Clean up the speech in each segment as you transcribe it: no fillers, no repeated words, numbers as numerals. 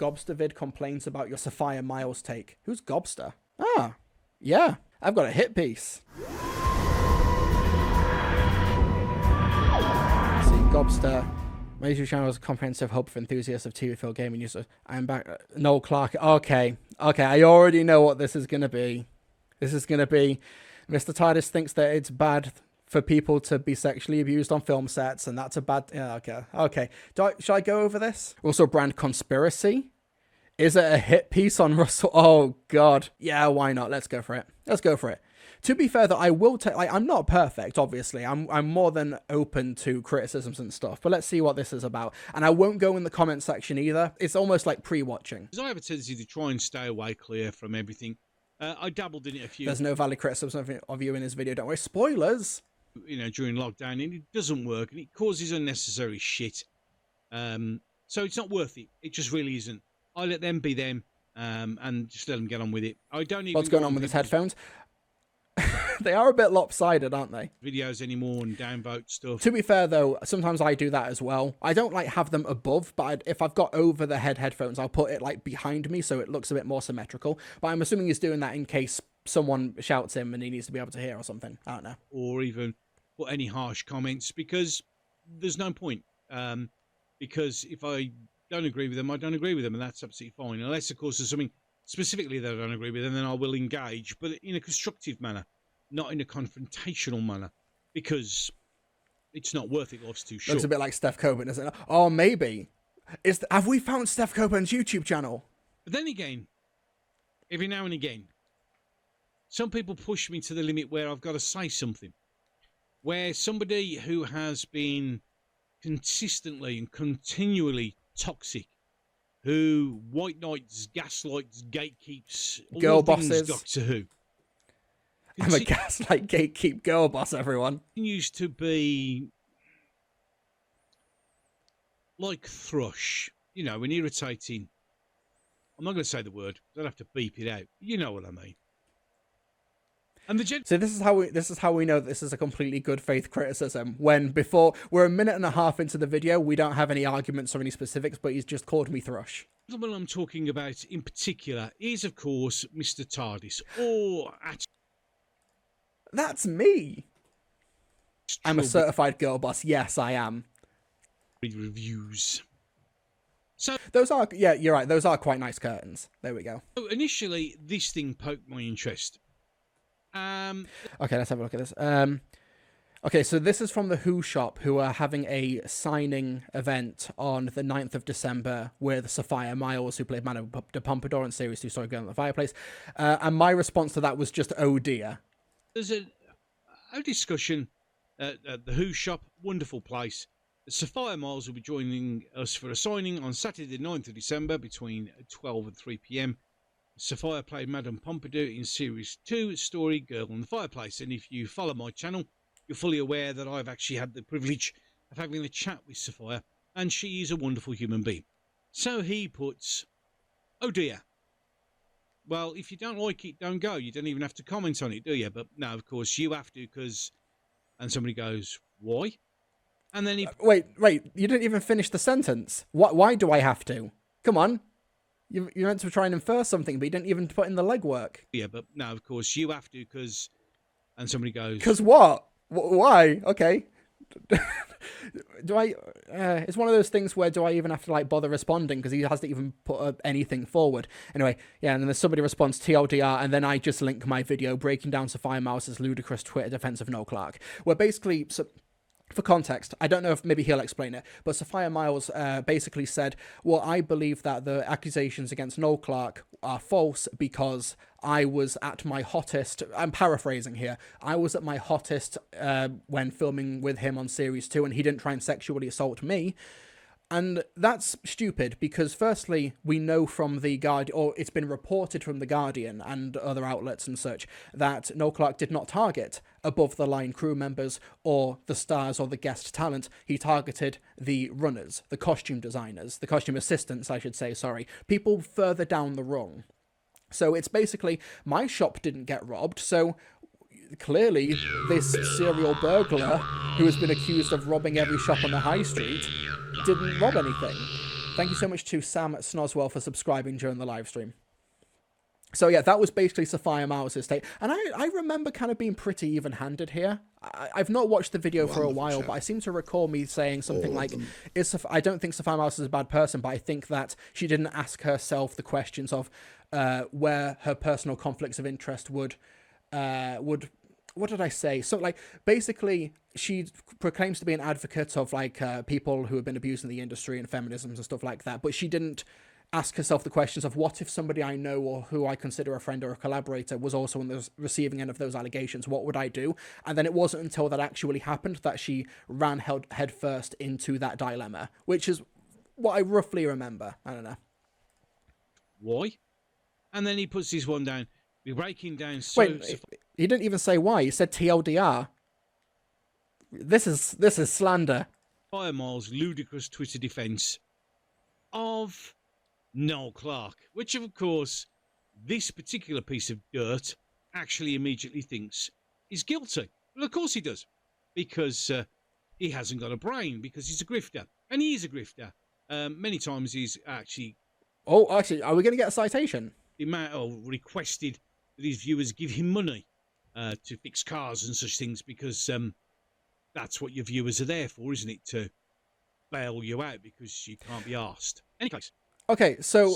Gobster vid complains about your Sophia Miles take. Who's Gobster? Ah, yeah, I've got a hit piece. See, Gobster. My YouTube channel is a comprehensive hub for enthusiasts of TV film gaming users. I'm back. Noel Clark. Okay, I already know what this is going to be. This is going to be Mr. TARDIS thinks that it's bad for people to be sexually abused on film sets, and that's a bad... Yeah, okay. Should I go over this? Also, brand conspiracy. Is it a hit piece on Russell? Oh, God. Yeah, why not? Let's go for it. To be fair, though, I will take... Like, I'm not perfect, obviously. I'm more than open to criticisms and stuff, but let's see what this is about. And I won't go in the comment section either. It's almost like pre-watching. Because I have a tendency to try and stay away clear from everything. I dabbled in it a few... There's no valid criticism of you in this video, don't worry. Spoilers! During lockdown, and it doesn't work, and it causes unnecessary shit. So it's not worth it. It just really isn't. I let them be them, and just let them get on with it. I don't even... What's going on with his headphones? They are a bit lopsided, aren't they? Videos anymore and downvote stuff. To be fair, though, sometimes I do that as well. I don't like have them above, but if I've got over the headphones, I'll put it like behind me so it looks a bit more symmetrical. But I'm assuming he's doing that in case someone shouts him and he needs to be able to hear or something. I don't know. Or even put any harsh comments, because there's no point. Because if I don't agree with them, I don't agree with them, and that's absolutely fine. Unless, of course, there's something specifically that I don't agree with, and then I will engage, but in a constructive manner, not in a confrontational manner, because it's not worth it. Life's too short. Looks a bit like Steph Coburn, doesn't it? Oh, maybe. Have we found Steph Coburn's YouTube channel? But then again, every now and again, some people push me to the limit where I've got to say something. Where somebody who has been consistently and continually toxic, who white knights, gaslights, gatekeeps, girl bosses, Doctor Who. I'm a gaslight gatekeep girl boss, everyone. Continues to be like thrush, an irritating... I'm not going to say the word. I don't have to beep it out. You know what I mean. And so this is how we know this is a completely good faith criticism. When before we're a minute and a half into the video, we don't have any arguments or any specifics, but he's just called me thrush. The one I'm talking about in particular is, of course, Mr. TARDIS, or that's me. I'm a certified girl boss. Yes, I am. Reviews. So those are, yeah, you're right. Those are quite nice curtains. There we go. So initially, this thing poked my interest. Okay, let's have a look at this. Okay, so this is from the Who Shop, who are having a signing event on the 9th of December with Sophia Miles, who played Madame de Pompadour in Series 2, Story Girl in the Fireplace. And my response to that was just, oh dear. There's a discussion at the Who Shop, wonderful place. Sophia Miles will be joining us for a signing on Saturday the 9th of December between 12 and 3 p.m. Sophia played Madame Pompadour in Series 2, Story Girl in the Fireplace. And if you follow my channel, you're fully aware that I've actually had the privilege of having a chat with Sophia, and she is a wonderful human being. So he puts, oh dear. Well, if you don't like it, don't go. You don't even have to comment on it, do you? But no, of course, you have to, because... And somebody goes, why? And then he... Wait, you didn't even finish the sentence. Why do I have to? Come on. You're meant to try and infer something, but you didn't even put in the legwork. Yeah, but no, of course, you have to, because... And somebody goes... Because what? Why? Okay. Do I... it's one of those things where do I even have to, like, bother responding, because he hasn't even put anything forward. Anyway, yeah, and then there's somebody responds TLDR, and then I just link my video breaking down Sophia Miles' ludicrous Twitter defense of Noel Clark. Where basically... For context, I don't know if maybe he'll explain it, but Sophia Miles basically said, well, I believe that the accusations against Noel Clark are false because I was at my hottest, I'm paraphrasing here, I was at my hottest when filming with him on Series 2 and he didn't try and sexually assault me. And that's stupid because firstly, we know from The Guardian, or it's been reported from The Guardian and other outlets and such, that Noel Clark did not target above-the-line crew members or the stars or the guest talent. He targeted the runners, the costume designers, the costume assistants, I should say, sorry, people further down the rung. So it's basically, my shop didn't get robbed, so... Clearly, this serial burglar, who has been accused of robbing every shop on the high street, didn't rob anything. Thank you so much to Sam Snoswell for subscribing during the live stream. So yeah, that was basically Sophia Mouse's take. And I remember kind of being pretty even-handed here. I've not watched the video for a while, but I seem to recall me saying something like, I don't think Sophia Mouse is a bad person, but I think that she didn't ask herself the questions of where her personal conflicts of interest would what did I say? So, like, basically, she proclaims to be an advocate of, like, people who have been abused in the industry and feminism and stuff like that, but she didn't ask herself the questions of what if somebody I know or who I consider a friend or a collaborator was also on the receiving end of those allegations. What would I do? And then it wasn't until that actually happened that she ran head first into that dilemma, which is what I roughly remember. I don't know. Why? And then he puts this one down. We're breaking down. Wait, he didn't even say why. He said TLDR. This is slander. Sophia Myles' ludicrous Twitter defence of Noel Clarke, which of course this particular piece of dirt actually immediately thinks is guilty. Well, of course he does, because he hasn't got a brain, because he's a grifter, and he is a grifter. Many times he's actually... Oh, actually, are we going to get a citation? Requested that his viewers give him money to fix cars and such things, because that's what your viewers are there for, isn't it? To bail you out because you can't be asked. Any case. Okay, so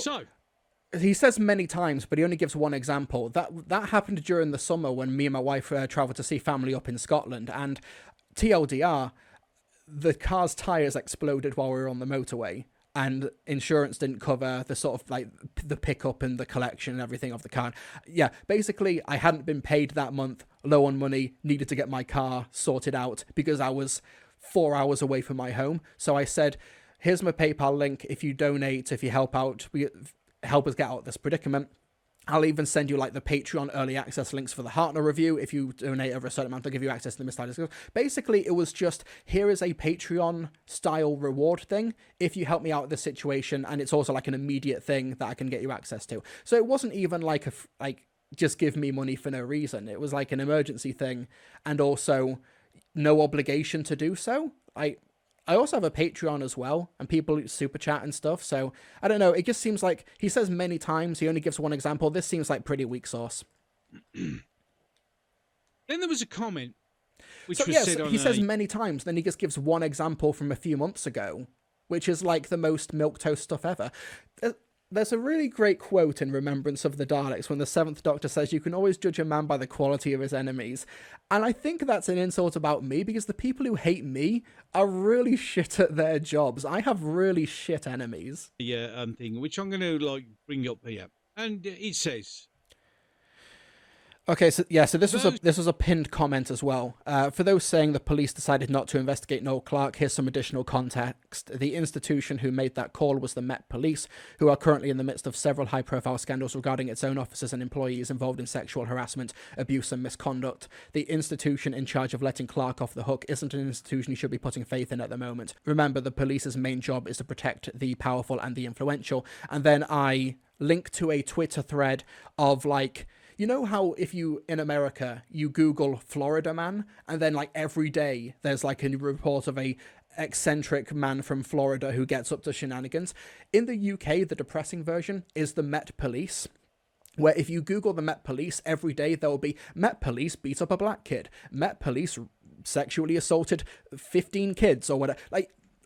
he says many times, but he only gives one example. That happened during the summer when me and my wife travelled to see family up in Scotland, and TLDR, the car's tyres exploded while we were on the motorway, and insurance didn't cover the sort of like the pickup and the collection and everything of the car. Yeah, basically I hadn't been paid that month, low on money, needed to get my car sorted out because I was 4 hours away from my home. So I said, here's my PayPal link. If you donate, if you help out, help us get out of this predicament. I'll even send you like the Patreon early access links for the Hartner review. If you donate over a certain amount, I'll give you access to the Missile Discussion. Basically, it was just, here is a Patreon style reward thing if you help me out with this situation, and it's also like an immediate thing that I can get you access to. So it wasn't even like just give me money for no reason. It was like an emergency thing, and also no obligation to do so. I also have a Patreon as well, and people super chat and stuff, so I don't know, it just seems like he says many times, he only gives one example. This seems like pretty weak sauce. Then there was a comment which so, was yes, said on he says many times, then he just gives one example from a few months ago, which is like the most milquetoast stuff ever. There's a really great quote in Remembrance of the Daleks when the Seventh Doctor says, you can always judge a man by the quality of his enemies. And I think that's an insult about me, because the people who hate me are really shit at their jobs. I have really shit enemies. Yeah, thing, which I'm going to bring up here. And it says... Okay, so this was a pinned comment as well. For those saying the police decided not to investigate Noel Clarke, here's some additional context. The institution who made that call was the Met Police, who are currently in the midst of several high-profile scandals regarding its own officers and employees involved in sexual harassment, abuse and misconduct. The institution in charge of letting Clarke off the hook isn't an institution you should be putting faith in at the moment. Remember, the police's main job is to protect the powerful and the influential. And then I link to a Twitter thread of you know how if you, in America, you Google Florida man, and then every day there's a new report of a eccentric man from Florida who gets up to shenanigans. In the UK, the depressing version is the Met Police, where if you Google the Met Police, every day there will be Met Police beat up a black kid, Met Police sexually assaulted 15 kids, or whatever.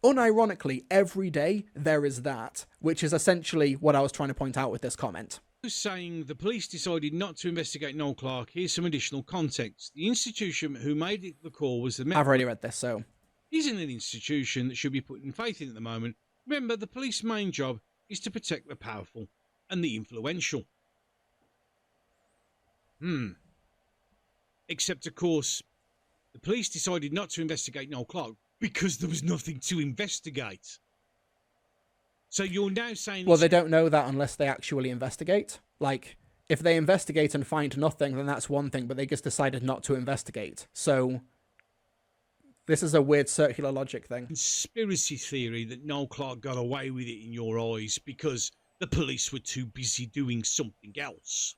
Unironically, every day there is that, which is essentially what I was trying to point out with this comment. Saying the police decided not to investigate Noel Clarke. Here's some additional context. The institution who made the call was the Met. I've already read this, so... Isn't an institution that should be putting faith in at the moment. Remember, the police's main job is to protect the powerful and the influential. Except, of course, the police decided not to investigate Noel Clarke because there was nothing to investigate. So you're now saying... Well, they don't know that unless they actually investigate. If they investigate and find nothing, then that's one thing, but they just decided not to investigate. So this is a weird circular logic thing. Conspiracy theory that Noel Clarke got away with it in your eyes because the police were too busy doing something else.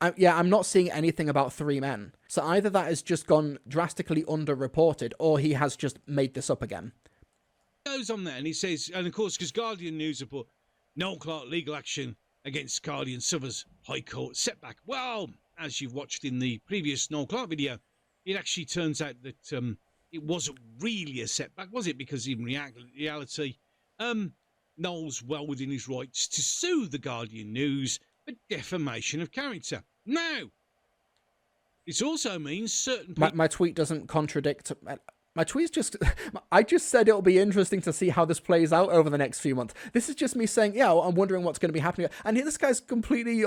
I'm not seeing anything about 3 men. So either that has just gone drastically underreported, or he has just made this up again. Goes on there and he says, and of course, because Guardian News have put Noel Clarke legal action against Guardian suffers High Court setback. Well, as you've watched in the previous Noel Clarke video, it actually turns out that it wasn't really a setback, was it? Because in reality, Noel's well within his rights to sue the Guardian News for defamation of character. Now, this also means certain people... My tweet doesn't contradict... My tweet's just... I just said it'll be interesting to see how this plays out over the next few months. This is just me saying, yeah, I'm wondering what's going to be happening. And this guy's completely...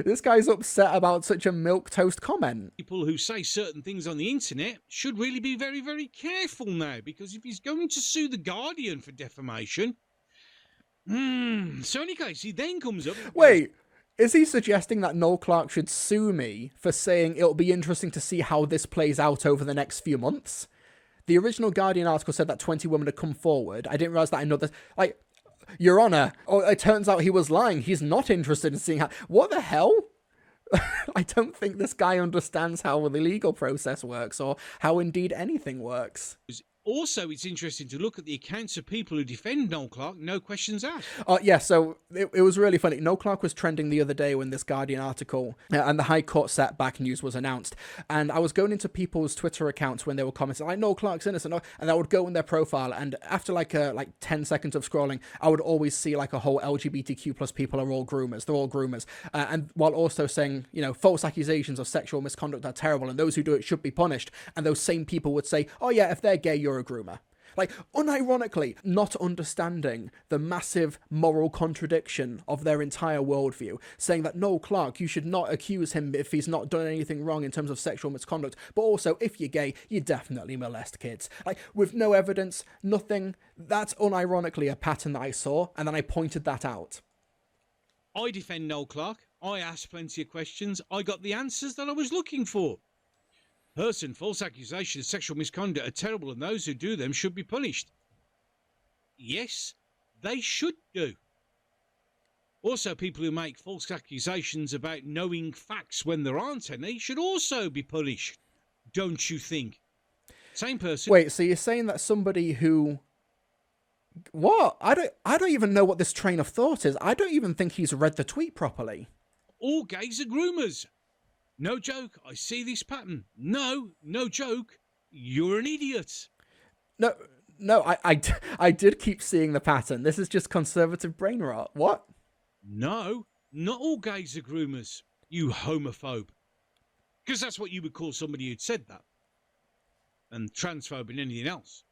this guy's upset about such a milquetoast comment. People who say certain things on the internet should really be very, very careful now. Because if he's going to sue the Guardian for defamation... So in any case, he then comes up... Wait... Is he suggesting that Noel Clarke should sue me for saying it'll be interesting to see how this plays out over the next few months? The original Guardian article said that 20 women had come forward. I didn't realise that another... Like, Your Honour, it turns out he was lying. He's not interested in seeing how... What the hell? I don't think this guy understands how the legal process works or how indeed anything works. Also, it's interesting to look at the accounts of people who defend Noel Clarke, no questions asked. Yeah, so it was really funny. Noel Clarke was trending the other day when this Guardian article and the High Court setback news was announced. And I was going into people's Twitter accounts when they were commenting, like, Noel Clarke's innocent. And I would go in their profile, and after like 10 seconds of scrolling, I would always see like a whole LGBTQ plus people are all groomers. They're all groomers. And while also saying, false accusations of sexual misconduct are terrible and those who do it should be punished. And those same people would say, oh yeah, if they're gay, you're a groomer. Like, unironically, not understanding the massive moral contradiction of their entire worldview, saying that Noel Clarke, you should not accuse him if he's not done anything wrong in terms of sexual misconduct, but also, if you're gay, you definitely molest kids. Like, with no evidence, nothing. That's unironically a pattern that I saw, and then I pointed that out. I defend Noel Clarke. I asked plenty of questions. I got the answers that I was looking for. False accusations of sexual misconduct are terrible and those who do them should be punished. Yes, they should do. Also, people who make false accusations about knowing facts when there aren't any should also be punished, don't you think? Same person. Wait, so you're saying that somebody who... What? I don't even know what this train of thought is. I don't even think he's read the tweet properly. All gays are groomers. No joke, I see this pattern. No joke, you're an idiot. No, I did keep seeing the pattern. This is just conservative brain rot. What? No, not all gays are groomers, you homophobe. Because that's what you would call somebody who'd said that. And transphobe and anything else.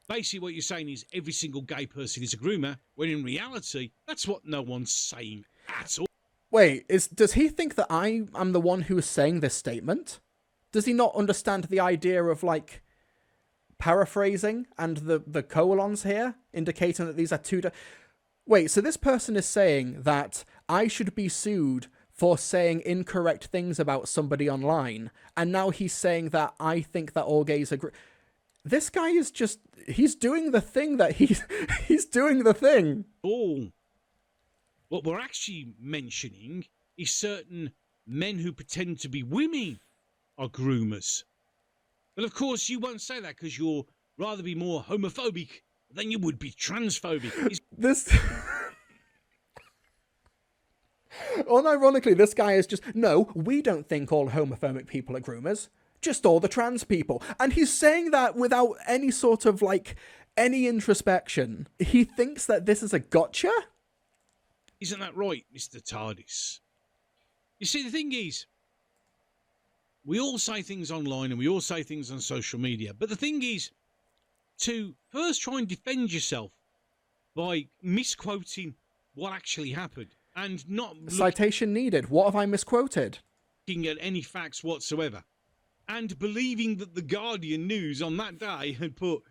Basically what you're saying is every single gay person is a groomer, when in reality, that's what no one's saying at all. Wait, does he think that I am the one who is saying this statement? Does he not understand the idea of, like, paraphrasing and the colons here, indicating that these are two... Wait, so this person is saying that I should be sued for saying incorrect things about somebody online, and now he's saying that I think that all gays are... This guy is just... He's doing the thing that he's doing the thing. Oh. What we're actually mentioning is certain men who pretend to be women are groomers. Well, of course, you won't say that because you'll rather be more homophobic than you would be transphobic. Unironically, this guy is just, no, we don't think all homophobic people are groomers, just all the trans people. And he's saying that without any sort of, like, any introspection. He thinks that this is a gotcha? Isn't that right, Mr. TARDIS? You see, the thing is, we all say things online and we all say things on social media. But the thing is, to first try and defend yourself by misquoting what actually happened and not... Citation needed. What have I misquoted? Looking at any facts whatsoever. And believing that the Guardian News on that day had put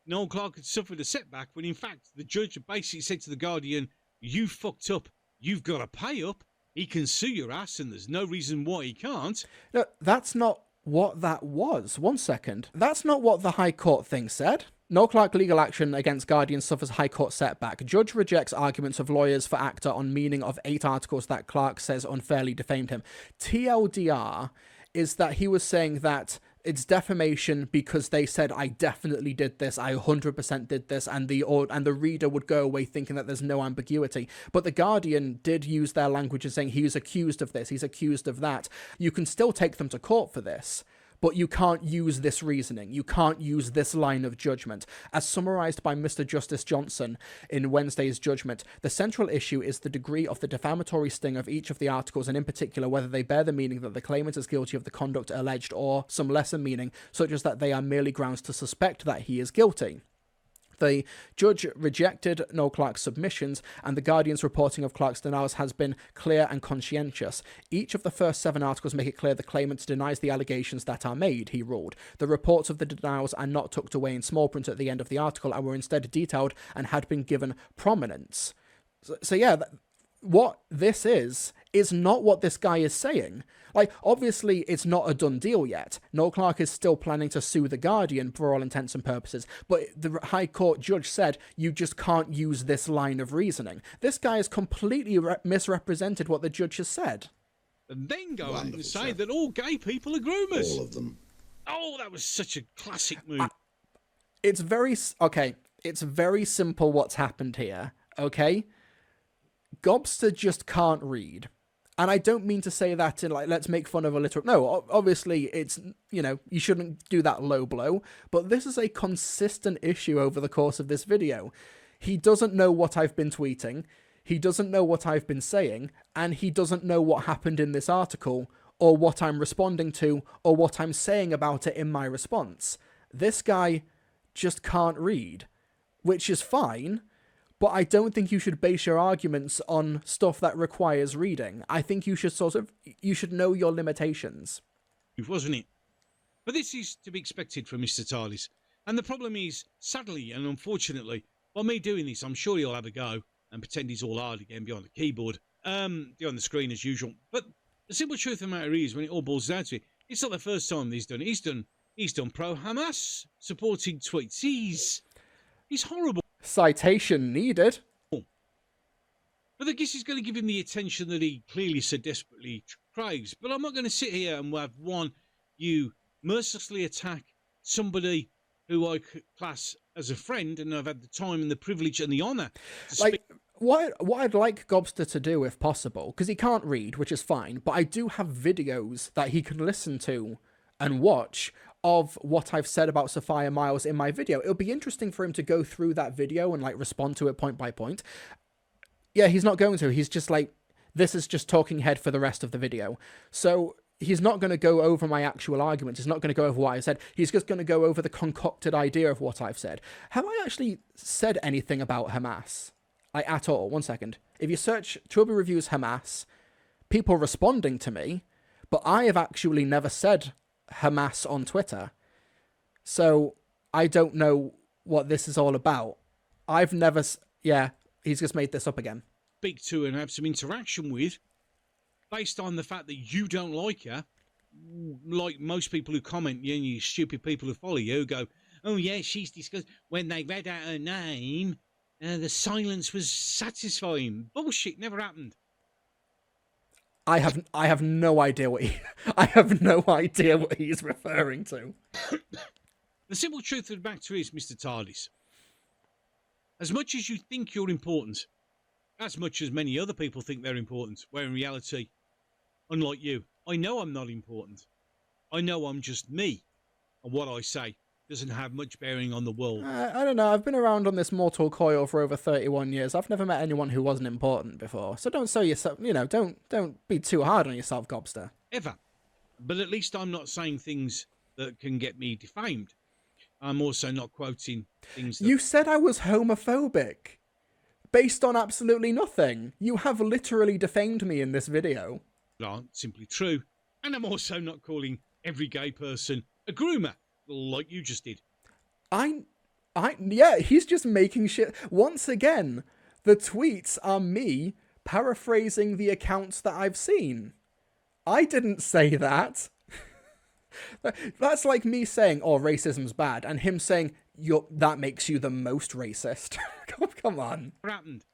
Noel Clarke had suffered a setback when in fact the judge basically said to the Guardian... You fucked up. You've got to pay up. He can sue your ass and there's no reason why he can't. No, that's not what that was. 1 second. That's not what the High Court thing said. Noel Clarke legal action against Guardian suffers High Court setback. Judge rejects arguments of lawyers for actor on meaning of 8 articles that Clarke says unfairly defamed him. TLDR is that he was saying that it's defamation because they said I definitely did this, I 100% did this, and the reader would go away thinking that there's no ambiguity. But the Guardian did use their language as saying he's accused of this, he's accused of that. You can still take them to court for this, but you can't use this reasoning. You can't use this line of judgment. As summarised by Mr. Justice Johnson in Wednesday's judgment, the central issue is the degree of the defamatory sting of each of the articles, and in particular whether they bear the meaning that the claimant is guilty of the conduct alleged, or some lesser meaning, such as that they are merely grounds to suspect that he is guilty. The judge rejected Noel Clarke's submissions, and the Guardian's reporting of Clarke's denials has been clear and conscientious. Each of the first 7 articles make it clear the claimant denies the allegations that are made, he ruled. The reports of the denials are not tucked away in small print at the end of the article and were instead detailed and had been given prominence. So yeah, what this is not what this guy is saying. Like, obviously, it's not a done deal yet. Noel Clarke is still planning to sue The Guardian for all intents and purposes, but the High Court judge said you just can't use this line of reasoning. This guy has completely misrepresented what the judge has said. And then go on to say that all gay people are groomers. All of them. Oh, that was such a classic move. It's very simple what's happened here, okay? Gobster just can't read. And I don't mean to say that in like, let's make fun of a literal... No, obviously it's, you shouldn't do that low blow. But this is a consistent issue over the course of this video. He doesn't know what I've been tweeting. He doesn't know what I've been saying. And he doesn't know what happened in this article, or what I'm responding to, or what I'm saying about it in my response. This guy just can't read, which is fine. But I don't think you should base your arguments on stuff that requires reading. I think you should you should know your limitations. Wasn't it? But this is to be expected from Mr. TARDIS. And the problem is, sadly and unfortunately, by me doing this, I'm sure he'll have a go and pretend he's all hard again behind the keyboard, behind the screen as usual. But the simple truth of the matter is, when it all boils down to it, it's not the first time he's done it. He's done pro-Hamas supporting tweets. He's horrible. Citation needed. But I guess he's going to give him the attention that he clearly so desperately craves. But I'm not going to sit here and have you mercilessly attack somebody who I class as a friend, and I've had the time and the privilege and the honour to speak. What I'd like Gobster to do, if possible, because he can't read, which is fine, but I do have videos that he can listen to and watch of what I've said about Sophia Myles in my video. It'll be interesting for him to go through that video and respond to it point by point. Yeah, he's not going to. He's just this is just talking head for the rest of the video. So he's not going to go over my actual arguments. He's not going to go over what I said. He's just going to go over the concocted idea of what I've said. Have I actually said anything about Hamas? At all? One second. If you search Trilby Reviews Hamas, people responding to me, but I have actually never said Hamas on Twitter. So I don't know what this is all about. I've never... Yeah, he's just made this up again. Speak to and have some interaction with, based on the fact that you don't like her, like most people who comment, you stupid people who follow you, go, oh yeah, she's disgusting. When they read out her name, the silence was satisfying. Bullshit, never happened. I have no idea what I have no idea what he's referring to. The simple truth of the matter is, Mr. TARDIS, as much as you think you're important, as much as many other people think they're important, where in reality, unlike you, I know I'm not important. I know I'm just me, and what I say doesn't have much bearing on the world. I don't know. I've been around on this mortal coil for over 31 years. I've never met anyone who wasn't important before. So don't sell yourself, don't be too hard on yourself, Gobster. Ever. But at least I'm not saying things that can get me defamed. I'm also not quoting things that... You said I was homophobic. Based on absolutely nothing. You have literally defamed me in this video. Aren't simply true. And I'm also not calling every gay person a groomer, like you just did. Yeah, he's just making shit. Once again, the tweets are me paraphrasing the accounts that I've seen. I didn't say that. That's like me saying, oh, racism's bad, and him saying, that makes you the most racist. Come on. What happened?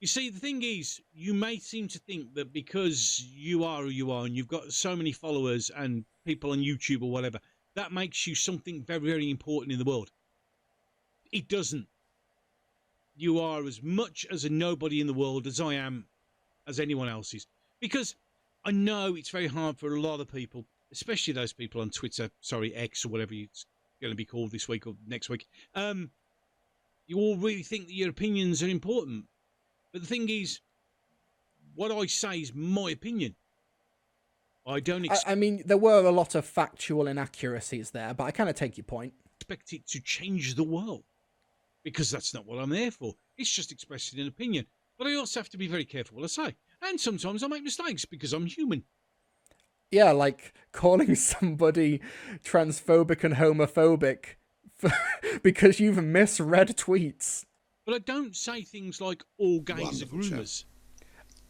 You see, the thing is, you may seem to think that because you are who you are and you've got so many followers and people on YouTube or whatever, that makes you something very, very important in the world. It doesn't. You are as much as a nobody in the world as I am, as anyone else is. Because I know it's very hard for a lot of people, especially those people on Twitter, X or whatever it's going to be called this week or next week. You all really think that your opinions are important. But the thing is, what I say is my opinion. I don't I mean, there were a lot of factual inaccuracies there, but I kind of take your point. expect it to change the world, because that's not what I'm there for. It's just expressing an opinion. But I also have to be very careful what I say. And sometimes I make mistakes because I'm human. Yeah, like calling somebody transphobic and homophobic because you've misread tweets. But I don't say things like all gays Wonderful are groomers.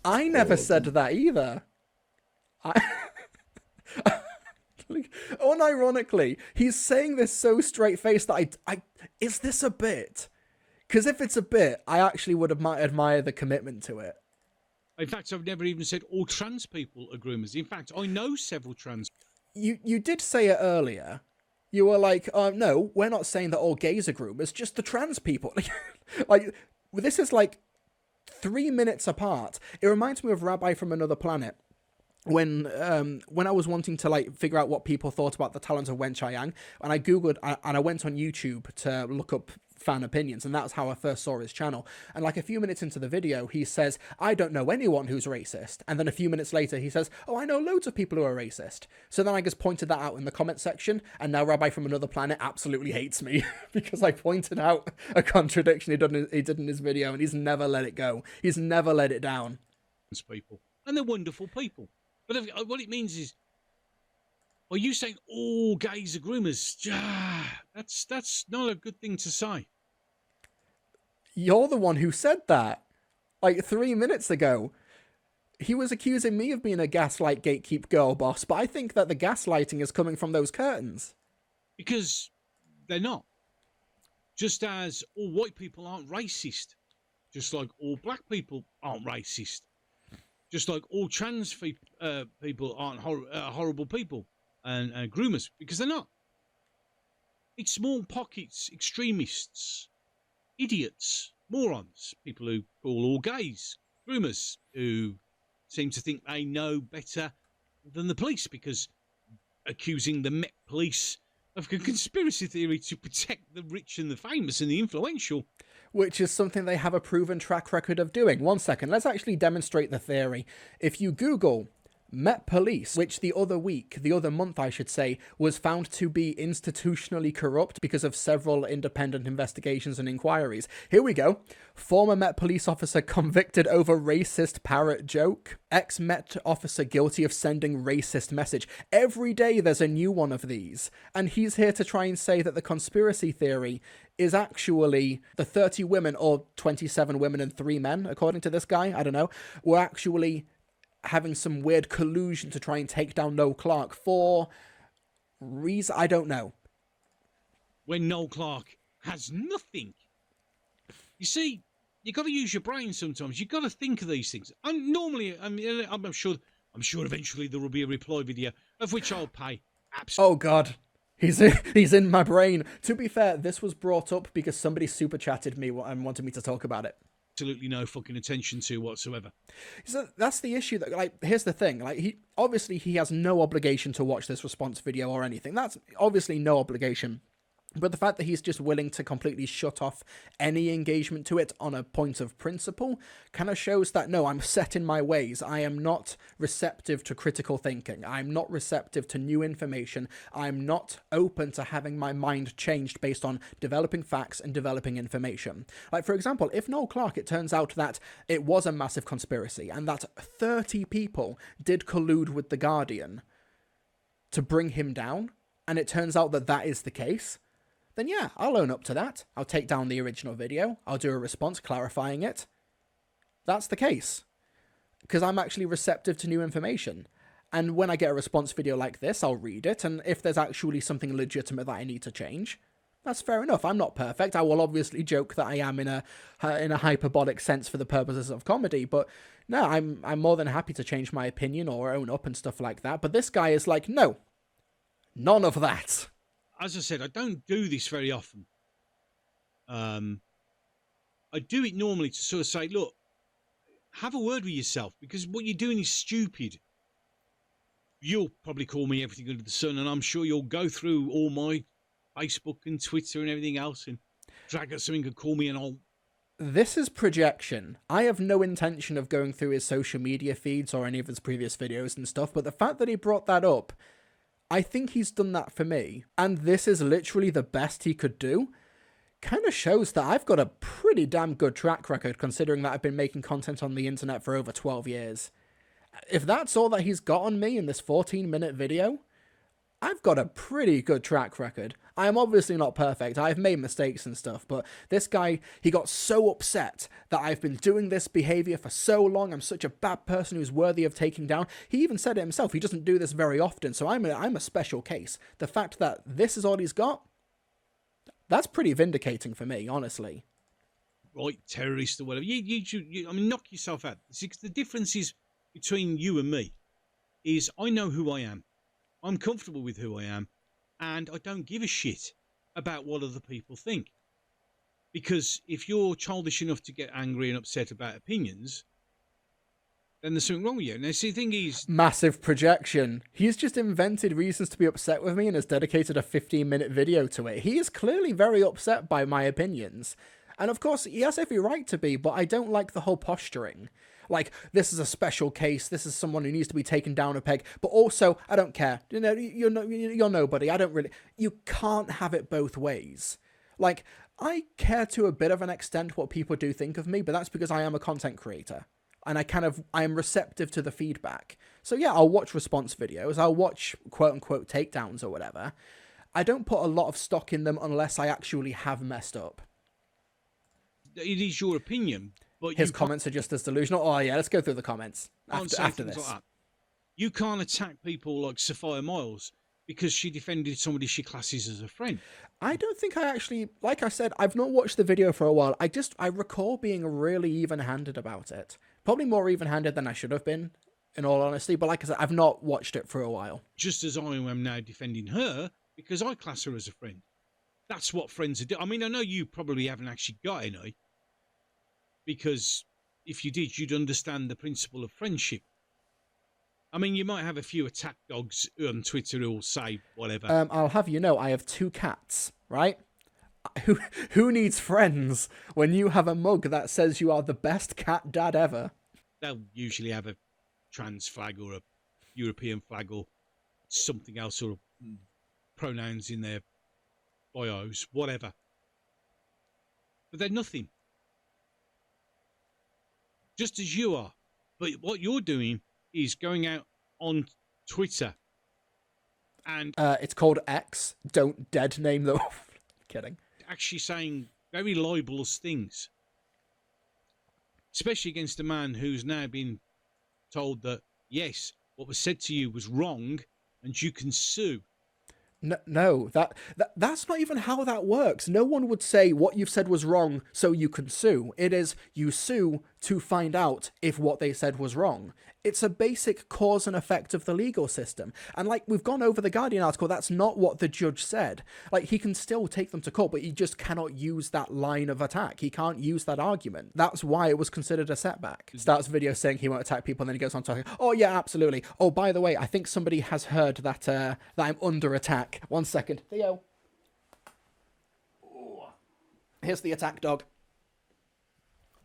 I never said that either. Like, unironically, he's saying this so straight-faced that is this a bit? Because if it's a bit, I actually would admire the commitment to it. In fact, I've never even said all trans people are groomers. In fact, I know several trans. You did say it earlier. You were like, no, we're not saying that all gays are groomers, just the trans people. Like, this is like 3 minutes apart. It reminds me of Rabbi from Another Planet. When I was wanting to like figure out what people thought about the talent of Wen Chiang, and I googled and I went on YouTube to look up fan opinions, and that's how I first saw his channel. And like a few minutes into the video, he says, "I don't know anyone who's racist," and then a few minutes later he says, "Oh, I know loads of people who are racist." So then I just pointed that out in the comment section, and now Rabbi from Another Planet absolutely hates me because I pointed out a contradiction he did in his video, and he's never let it go. He's never let it down. People, and they're wonderful people. But what it means is, are you saying all gays are groomers? That's not a good thing to say. You're the one who said that. Like 3 minutes ago. He was accusing me of being a gaslight gatekeep girl boss, but I think that the gaslighting is coming from those curtains. Because they're not. Just as all white people aren't racist. Just like all black people aren't racist. Just like all trans people aren't horrible people and groomers, because they're not. It's small pockets, extremists, idiots, morons, people who call all gays groomers, who seem to think they know better than the police, because accusing the Met Police of a conspiracy theory to protect the rich and the famous and the influential. Which is something they have a proven track record of doing. 1 second, let's actually demonstrate the theory. If you Google Met Police, which the other month I should say, was found to be institutionally corrupt because of several independent investigations and inquiries. Here we go. Former Met Police officer convicted over racist parrot joke. Ex-Met officer guilty of sending racist message. Every day there's a new one of these. And he's here to try and say that the conspiracy theory is actually the 30 women, or 27 women and 3 men, according to this guy, I don't know, were actually having some weird collusion to try and take down Noel Clarke for reason I don't know. When Noel Clarke has nothing. You see, you got to use your brain sometimes. You got to think of these things. I'm sure eventually there will be a reply video of which I'll pay. Absolutely. Oh God, he's in my brain. To be fair, this was brought up because somebody super chatted me and wanted me to talk about it. Absolutely no fucking attention to whatsoever. So that's the issue. That, like, here's the thing. Like, he has no obligation to watch this response video or anything. That's obviously no obligation. But the fact that he's just willing to completely shut off any engagement to it on a point of principle kind of shows that, no, I'm set in my ways. I am not receptive to critical thinking. I'm not receptive to new information. I'm not open to having my mind changed based on developing facts and developing information. Like, for example, if Noel Clarke, it turns out that it was a massive conspiracy and that 30 people did collude with The Guardian to bring him down, and it turns out that that is the case, then yeah, I'll own up to that. I'll take down the original video. I'll do a response clarifying it. That's the case. Because I'm actually receptive to new information. And when I get a response video like this, I'll read it. And if there's actually something legitimate that I need to change, that's fair enough. I'm not perfect. I will obviously joke that I am in a hyperbolic sense for the purposes of comedy. But no, I'm more than happy to change my opinion or own up and stuff like that. But this guy is like, no, none of that. As I said, I don't do this very often. I do it normally to sort of say, look, have a word with yourself, because what you're doing is stupid. You'll probably call me everything under the sun, and I'm sure you'll go through all my Facebook and Twitter and everything else and drag at something and call me an old... This is projection. I have no intention of going through his social media feeds or any of his previous videos and stuff, but the fact that he brought that up, I think he's done that for me. And this is literally the best he could do. Kind of shows that I've got a pretty damn good track record, considering that I've been making content on the internet for over 12 years. If that's all that he's got on me in this 14-minute video, I've got a pretty good track record. I am obviously not perfect. I've made mistakes and stuff, but this guy, he got so upset that I've been doing this behavior for so long. I'm such a bad person who's worthy of taking down. He even said it himself. He doesn't do this very often, so I'm a special case. The fact that this is all he's got, that's pretty vindicating for me, honestly. Right, terrorist or whatever. I mean, knock yourself out. The difference is between you and me is I know who I am. I'm comfortable with who I am, and I don't give a shit about what other people think. Because if you're childish enough to get angry and upset about opinions, then there's something wrong with you. Now, see, the thing is... Massive projection. He's just invented reasons to be upset with me and has dedicated a 15-minute video to it. He is clearly very upset by my opinions. And of course, he has every right to be, but I don't like the whole posturing. Like, this is a special case, this is someone who needs to be taken down a peg, but also, I don't care. You know, you're nobody, I don't really... You can't have it both ways. Like, I care to a bit of an extent what people do think of me, but that's because I am a content creator. And I am receptive to the feedback. So yeah, I'll watch response videos, I'll watch quote-unquote takedowns or whatever. I don't put a lot of stock in them unless I actually have messed up. It is your opinion, but his comments are just as delusional. Oh yeah, let's go through the comments after this. Like that. You can't attack people like Sophia Myles because she defended somebody she classes as a friend. I don't think I actually, like I said, I've not watched the video for a while. I recall being really even-handed about it. Probably more even-handed than I should have been, in all honesty. But like I said, I've not watched it for a while. Just as I am now defending her because I class her as a friend. That's what friends are doing. I mean, I know you probably haven't actually got any, because if you did, you'd understand the principle of friendship. I mean, you might have a few attack dogs on Twitter who'll say whatever. I'll have you know, I have 2 cats, right? Who needs friends when you have a mug that says you are the best cat dad ever? They'll usually have a trans flag or a European flag or something else, or pronouns in their bios, whatever. But they're nothing. Just as you are. But what you're doing is going out on Twitter and... it's called X. Don't dead name them. Kidding. Actually saying very libelous things. Especially against a man who's now been told that, yes, what was said to you was wrong and you can sue. No, that's not even how that works. No one would say what you've said was wrong, so you can sue. It is you sue to find out if what they said was wrong. It's a basic cause and effect of the legal system. And like we've gone over the Guardian article, that's not what the judge said. Like he can still take them to court, but he just cannot use that line of attack. He can't use that argument. That's why it was considered a setback. Starts video saying he won't attack people, and then he goes on talking, oh yeah, absolutely. Oh, by the way, I think somebody has heard that that I'm under attack. 1 second. Theo. Ooh. Here's the attack dog.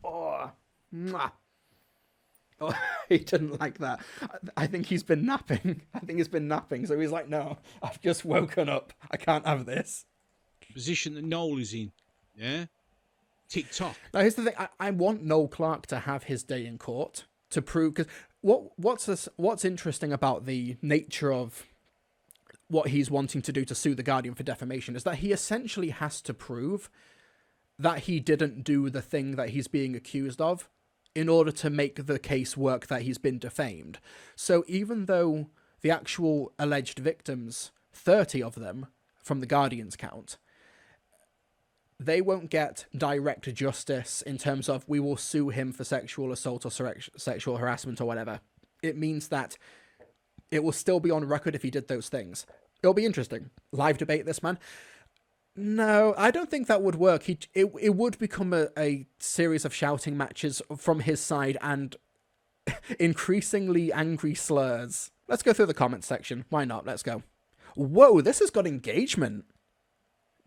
Oh. Mwah. Oh, he didn't like that. I think he's been napping. So he's like, no, I've just woken up. I can't have this. Position that Noel is in. Yeah? TikTok. Now, here's the thing. I want Noel Clarke to have his day in court to prove... Because what's interesting about the nature of what he's wanting to do to sue The Guardian for defamation is that he essentially has to prove that he didn't do the thing that he's being accused of. in order to make the case work that he's been defamed. So even though the actual alleged victims, 30 of them from the Guardian's count, they won't get direct justice in terms of we will sue him for sexual assault or sexual harassment or whatever. It means that it will still be on record if he did those things. It'll be interesting. Live debate this man. No, I don't think that would work. It would become a series of shouting matches from his side and increasingly angry slurs. Let's go through the comments section. Why not? Let's go. Whoa, this has got engagement.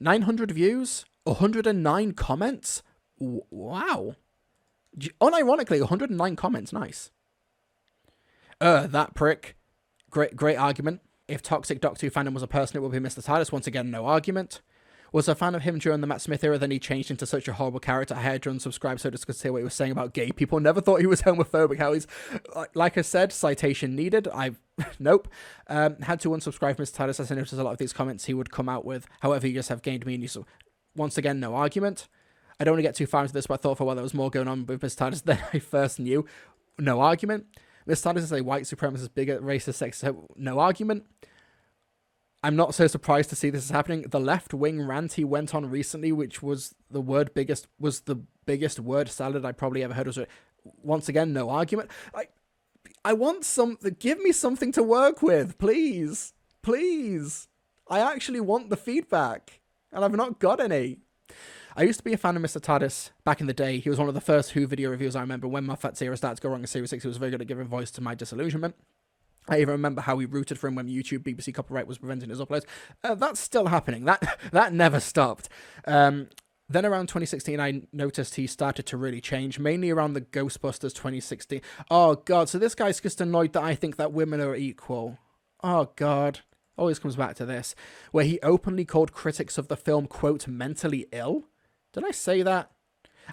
900 views, 109 comments. Wow. Unironically, 109 comments. Nice. That prick. Great argument. If Toxic Doctor Who fandom was a person, it would be Mr. TARDIS. Once again, no argument. Was a fan of him during the Matt Smith era, then he changed into such a horrible character. I had to unsubscribe so just to hear what he was saying about gay people. Never thought he was homophobic. How he's, like I said, citation needed. Nope. Had to unsubscribe from Mr. TARDIS as I noticed a lot of these comments he would come out with. However, you just have gained me. And you once again, no argument. I don't want to get too far into this, but I thought for a while there was more going on with Mr. TARDIS than I first knew. No argument. Mr. TARDIS is a white supremacist, bigot, racist, sexist. No argument. I'm not so surprised to see this is happening. The left-wing rant he went on recently, which was the biggest word salad I probably ever heard. Was once again, no argument. I want something. Give me something to work with, please. Please. I actually want the feedback, and I've not got any. I used to be a fan of Mr. TARDIS back in the day. He was one of the first Who video reviews I remember. When Moffat's era started to go wrong in Series 6, he was very good at giving voice to my disillusionment. I even remember how we rooted for him when YouTube BBC copyright was preventing his uploads. That's still happening. That never stopped. Then around 2016, I noticed he started to really change, mainly around the Ghostbusters 2016. Oh, God. So this guy's just annoyed that I think that women are equal. Oh, God. Always comes back to this. Where he openly called critics of the film, quote, mentally ill. Did I say that?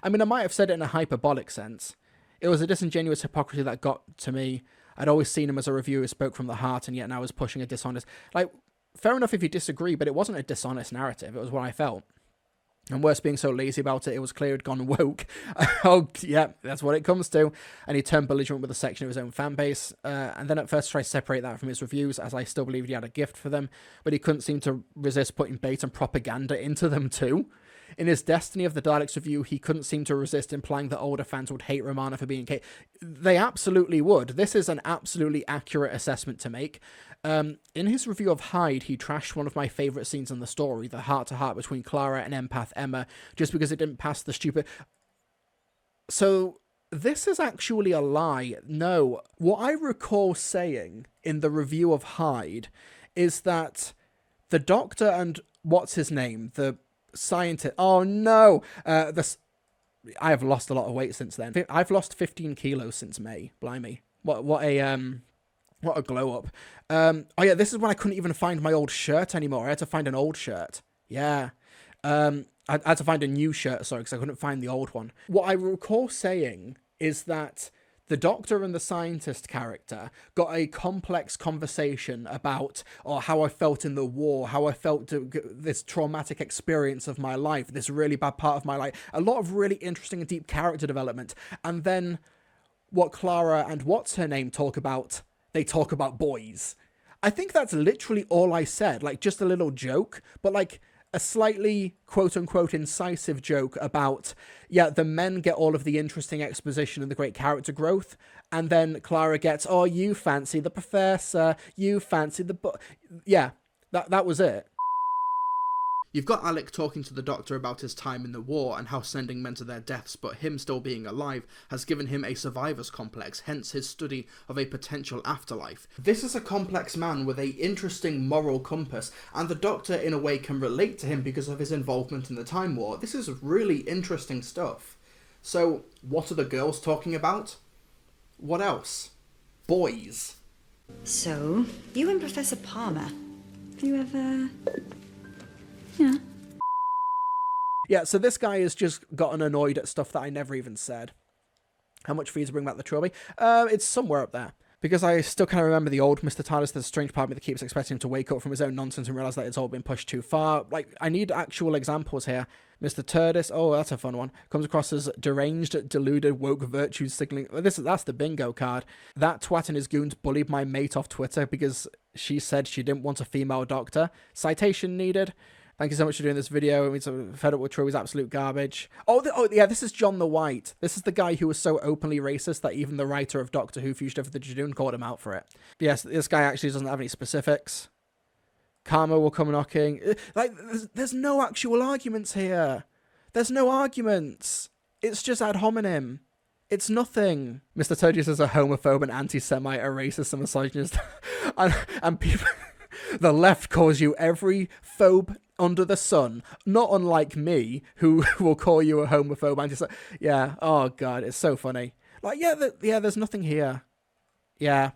I mean, I might have said it in a hyperbolic sense. It was a disingenuous hypocrisy that got to me. I'd always seen him as a reviewer who spoke from the heart, and yet now was pushing a dishonest... fair enough if you disagree, but it wasn't a dishonest narrative. It was what I felt. And worse, being so lazy about it, it was clear he'd gone woke. Oh, yeah, that's what it comes to. And he turned belligerent with a section of his own fan base. And then at first tried to separate that from his reviews, as I still believed he had a gift for them. But he couldn't seem to resist putting bait and propaganda into them too. In his Destiny of the Daleks review, he couldn't seem to resist implying that older fans would hate Romana for being gay. They absolutely would. This is an absolutely accurate assessment to make. In his review of Hyde, he trashed one of my favourite scenes in the story, the heart-to-heart between Clara and empath Emma, just because it didn't pass the stupid... So, this is actually a lie. No. What I recall saying in the review of Hyde is that the Doctor and... what's his name? The... scientist. Oh no! I have lost a lot of weight since then. I've lost 15 kilos since May. Blimey! What a glow up. Oh yeah, this is when I couldn't even find my old shirt anymore. I had to find an old shirt. Yeah. I had to find a new shirt. Sorry, because I couldn't find the old one. What I recall saying is that the Doctor and the scientist character got a complex conversation about how I felt in the war, how I felt this traumatic experience of my life, this really bad part of my life. A lot of really interesting and deep character development. And then what Clara and what's her name talk about, they talk about boys. I think that's literally all I said. Just a little joke, but a slightly quote-unquote incisive joke about, yeah, the men get all of the interesting exposition and the great character growth, and then Clara gets, oh, you fancy the professor, you fancy the... Yeah, that was it. You've got Alec talking to the Doctor about his time in the war and how sending men to their deaths, but him still being alive, has given him a survivor's complex, hence his study of a potential afterlife. This is a complex man with a interesting moral compass, and the Doctor in a way can relate to him because of his involvement in the Time War. This is really interesting stuff. So, what are the girls talking about? What else? Boys. So, you and Professor Palmer, have you ever... Yeah, so this guy has just gotten annoyed at stuff that I never even said. How much for you to bring back the trophy? It's somewhere up there. Because I still kind of remember the old Mr. TARDIS. There's a strange part of me that keeps expecting him to wake up from his own nonsense and realize that it's all been pushed too far. Like, I need actual examples here. Mr. TARDIS, oh, that's a fun one. Comes across as deranged, deluded, woke, virtue signaling. That's the bingo card. That twat and his goons bullied my mate off Twitter because she said she didn't want a female doctor. Citation needed. Thank you so much for doing this video. I mean, so fed up with Troy's absolute garbage. Oh, yeah, this is John the White. This is the guy who was so openly racist that even the writer of Doctor Who Fugitive of the Judoon called him out for it. Yes, this guy actually doesn't have any specifics. Karma will come knocking. Like, there's no actual arguments here. There's no arguments. It's just ad hominem. It's nothing. Mr. Turgis is a homophobe, an anti-Semite, a racist, a misogynist. and people... The left calls you every phobe under the sun, not unlike me, who will call you a homophobe. Yeah, oh god, it's so funny. Like, there's nothing here. Yeah.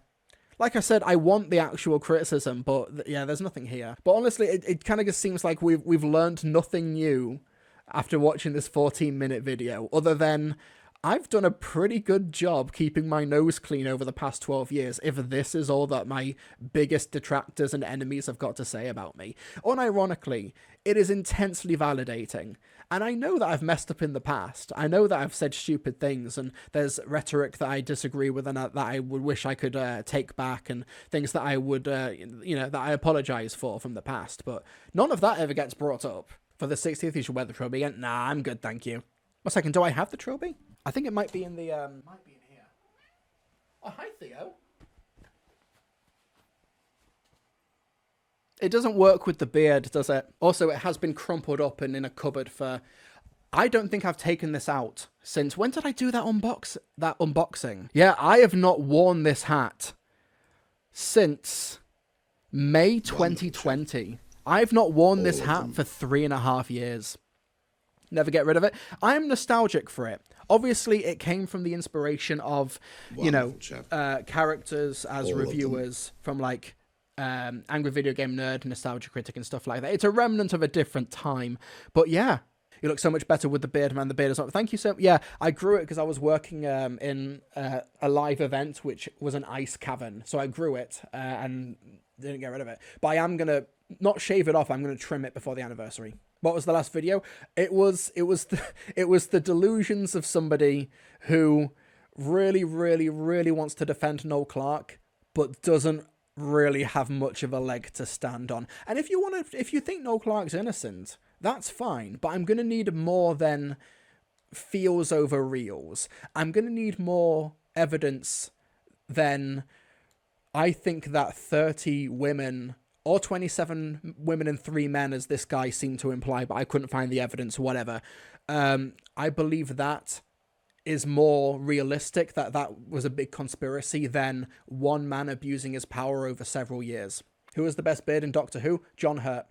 Like I said, I want the actual criticism, but yeah, there's nothing here. But honestly, it kind of just seems like we've learned nothing new after watching this 14-minute video, other than I've done a pretty good job keeping my nose clean over the past 12 years, if this is all that my biggest detractors and enemies have got to say about me. Unironically, it is intensely validating. And I know that I've messed up in the past. I know that I've said stupid things, and there's rhetoric that I disagree with and that I would wish I could take back, and things that I would, that I apologize for from the past. But none of that ever gets brought up. For the 60th, you should wear the trilby again. Nah, I'm good, thank you. 1 second, do I have the trilby? I think it might be in the, might be in here. Oh, hi, Theo. It doesn't work with the beard, does it? Also, it has been crumpled up and in a cupboard for... I don't think I've taken this out since... When did I do that unboxing? Yeah, I have not worn this hat since May 2020. I've not worn this hat for 3.5 years. Never get rid of it. I am nostalgic for it. Obviously, it came from the inspiration of, characters as reviewers from, like, Angry Video Game Nerd, Nostalgia Critic, and stuff like that. It's a remnant of a different time. But yeah, you look so much better with the beard, man. The beard is not... Thank you so... Yeah, I grew it because I was working in a live event, which was an ice cavern. So I grew it and didn't get rid of it. But I am going to not shave it off. I'm going to trim it before the anniversary. What was the last video? It was the delusions of somebody who really, really, really wants to defend Noel Clarke, but doesn't really have much of a leg to stand on. And if you think Noel Clarke's innocent, that's fine. But I'm gonna need more than feels over reals. I'm gonna need more evidence than I think that 30 women. Or 27 women and 3 men, as this guy seemed to imply, but I couldn't find the evidence, whatever. I believe that is more realistic, that was a big conspiracy, than one man abusing his power over several years. Who was the best beard in Doctor Who? John Hurt.